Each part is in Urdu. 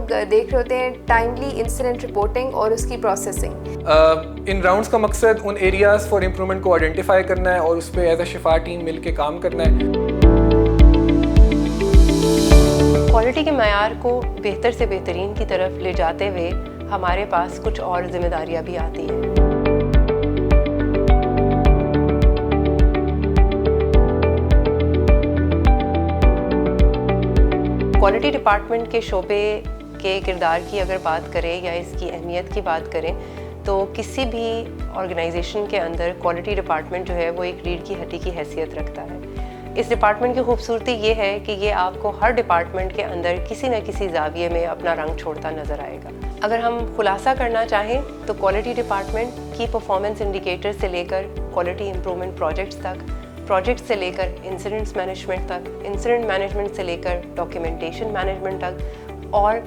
لوگ دیکھ رہے ہوتے ہیں ٹائملی انسیڈنٹ رپورٹنگ اور اس کی پروسیسنگ. ان راؤنڈس کا مقصد ان ایریاز فار امپرومنٹ کو آئیڈینٹیفائی کرنا ہے اور اس پہ ایز اے شفا ٹیم مل کے کام کرنا ہے. کوالٹی کے معیار کو بہتر سے بہترین کی طرف لے جاتے ہوئے ہمارے پاس کچھ اور ذمہ داریاں بھی آتی ہیں. کوالٹی ڈپارٹمنٹ کے شعبے کے کردار کی اگر بات کریں یا اس کی اہمیت کی بات کریں تو کسی بھی آرگنائزیشن کے اندر کوالٹی ڈپارٹمنٹ جو ہے وہ ایک ریڑھ کی ہڈی کی حیثیت رکھتا ہے. اس ڈپارٹمنٹ کی خوبصورتی یہ ہے کہ یہ آپ کو ہر ڈپارٹمنٹ کے اندر کسی نہ کسی زاویے میں اپنا رنگ چھوڑتا نظر آئے گا. اگر ہم خلاصہ کرنا چاہیں تو کوالٹی ڈپارٹمنٹ کی پرفارمنس انڈیکیٹر سے لے کر کوالٹی امپرومنٹ پروجیکٹس تک، پروجیکٹ سے لے کر انسیڈنٹس مینجمنٹ تک، انسیڈنٹ مینجمنٹ سے لے کر ڈاکیومنٹیشن مینجمنٹ تک، اور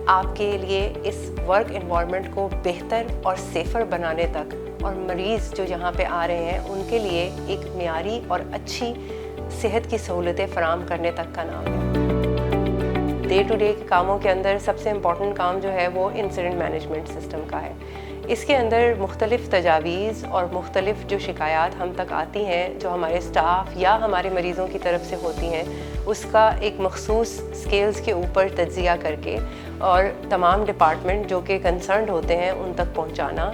آپ کے لیے اس ورک انوائرمنٹ کو بہتر اور سیفر بنانے تک، اور مریض جو یہاں پہ آ رہے ہیں ان کے لیے ایک معیاری اور اچھی صحت کی سہولتیں فراہم کرنے تک کا نام ہے. ڈے ٹو ڈے کے کاموں کے اندر سب سے امپورٹنٹ کام جو ہے وہ انسیڈنٹ مینجمنٹ سسٹم کا ہے. اس کے اندر مختلف تجاویز اور مختلف جو شکایات ہم تک آتی ہیں جو ہمارے اسٹاف یا ہمارے مریضوں کی طرف سے ہوتی ہیں اس کا ایک مخصوص اسکیلز کے اوپر تجزیہ کر کے اور تمام ڈپارٹمنٹ جو کہ کنسرنڈ ہوتے ہیں ان تک پہنچانا،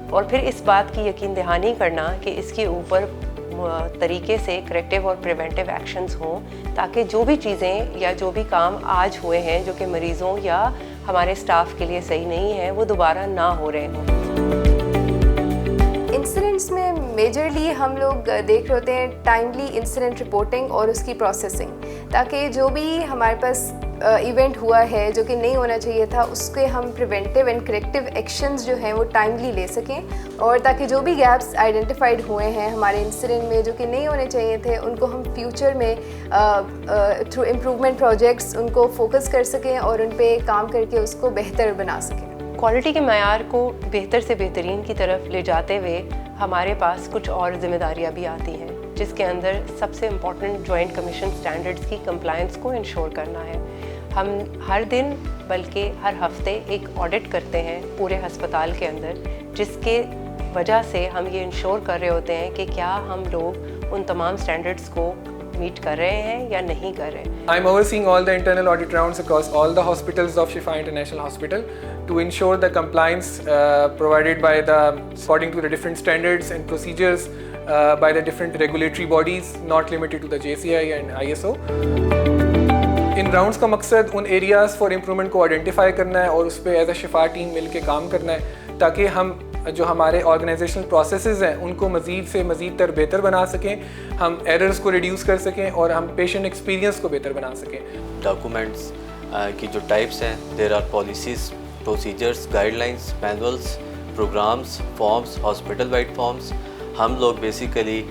اور پھر اس بات کی یقین دہانی کرنا کہ اس کے اوپر طریقے سے کریکٹیو اور پریونٹیو ایکشنز ہوں تاکہ جو بھی چیزیں یا جو بھی کام آج ہوئے ہیں جو کہ مریضوں یا ہمارے اسٹاف کے لیے صحیح نہیں ہیں وہ دوبارہ نہ ہو رہے ہوں. انسیڈنٹس میں میجرلی ہم لوگ دیکھ رہے ہوتے ہیں ٹائملی انسیڈنٹ رپورٹنگ اور اس کی پروسیسنگ، تاکہ جو بھی ہمارے پاس ایونٹ ہوا ہے جو کہ نہیں ہونا چاہیے تھا اس کے ہم پریونٹیو اینڈ کریکٹیو ایکشنز جو ہیں وہ ٹائملی لے سکیں، اور تاکہ جو بھی گیپس آئیڈینٹیفائڈ ہوئے ہیں ہمارے انسیڈنٹ میں جو کہ نہیں ہونے چاہیے تھے ان کو ہم فیوچر میں تھرو امپرومنٹ پروجیکٹس ان کو فوکس کر سکیں اور ان پہ کام کر کے اس کو بہتر بنا سکیں. کوالٹی کے معیار کو بہتر سے بہترین کی طرف لے جاتے ہوئے ہمارے پاس کچھ اور ذمہ داریاں بھی آتی ہیں جس کے اندر سب سے امپورٹنٹ جوائنٹ کمیشن سٹینڈرڈز کی کمپلائنس کو انشور کرنا ہے. ہم ہر دن بلکہ ہر ہفتے ایک آڈٹ کرتے ہیں پورے ہسپتال کے اندر، جس کے وجہ سے ہم یہ انشور کر رہے ہوتے ہیں کہ کیا ہم لوگ ان تمام سٹینڈرڈز کو میٹ کر رہے ہیں یا نہیں کر رہے. I'm overseeing all the internal audit rounds across all the hospitals of Shifa International Hospital to ensure the compliance provided by according to the different standards and procedures by the different regulatory bodies, not limited to the JCI and ISO. In rounds کا مقصد ان ایریاز فار امپرومنٹ کو آئیڈینٹیفائی کرنا ہے اور اس پہ ایز اے شفا ٹیم مل کے کام کرنا ہے تاکہ ہم جو ہمارے آرگنائزیشنل پروسیسز ہیں ان کو مزید سے مزید تر بہتر بنا سکیں، ہم ایررز کو ریڈیوس کر سکیں اور ہم پیشنٹ ایکسپیرینس کو بہتر بنا سکیں. ڈاکومنٹس کی جو ٹائپس ہیں، there are policies, procedures, guidelines, manuals, programs, forms, hospital wide forms. ہم لوگ basically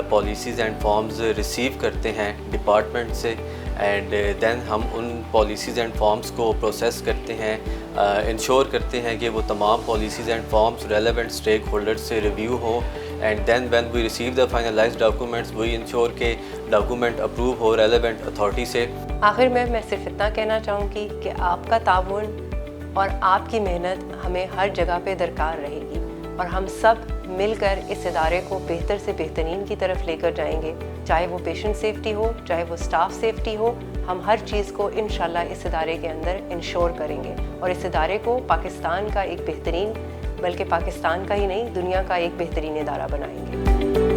policies and forms receive کرتے ہیں ڈپارٹمنٹ سے، اینڈ دین ہم ان پالیسیز اینڈ فارمز کو پروسیس کرتے ہیں، انشور کرتے ہیں کہ وہ تمام policies and forms relevant stakeholders سے ریویو ہوں، and then when we receive the finalised documents we ensure کہ ڈاکومنٹ اپروو ہو ریلیونٹ اتھارٹی سے. آخر میں صرف اتنا کہنا چاہوں گی کہ آپ کا تعاون اور آپ کی محنت ہمیں ہر جگہ پہ درکار رہے گی، اور ہم سب مل کر اس ادارے کو بہتر سے بہترین کی طرف لے کر جائیں گے، چاہے وہ پیشنٹ سیفٹی ہو، چاہے وہ اسٹاف سیفٹی ہو. ہم ہر چیز کو انشاءاللہ اس ادارے کے اندر انشور کریں گے اور اس ادارے کو پاکستان کا ایک بہترین، بلکہ پاکستان کا ہی نہیں دنیا کا ایک بہترین ادارہ بنائیں گے.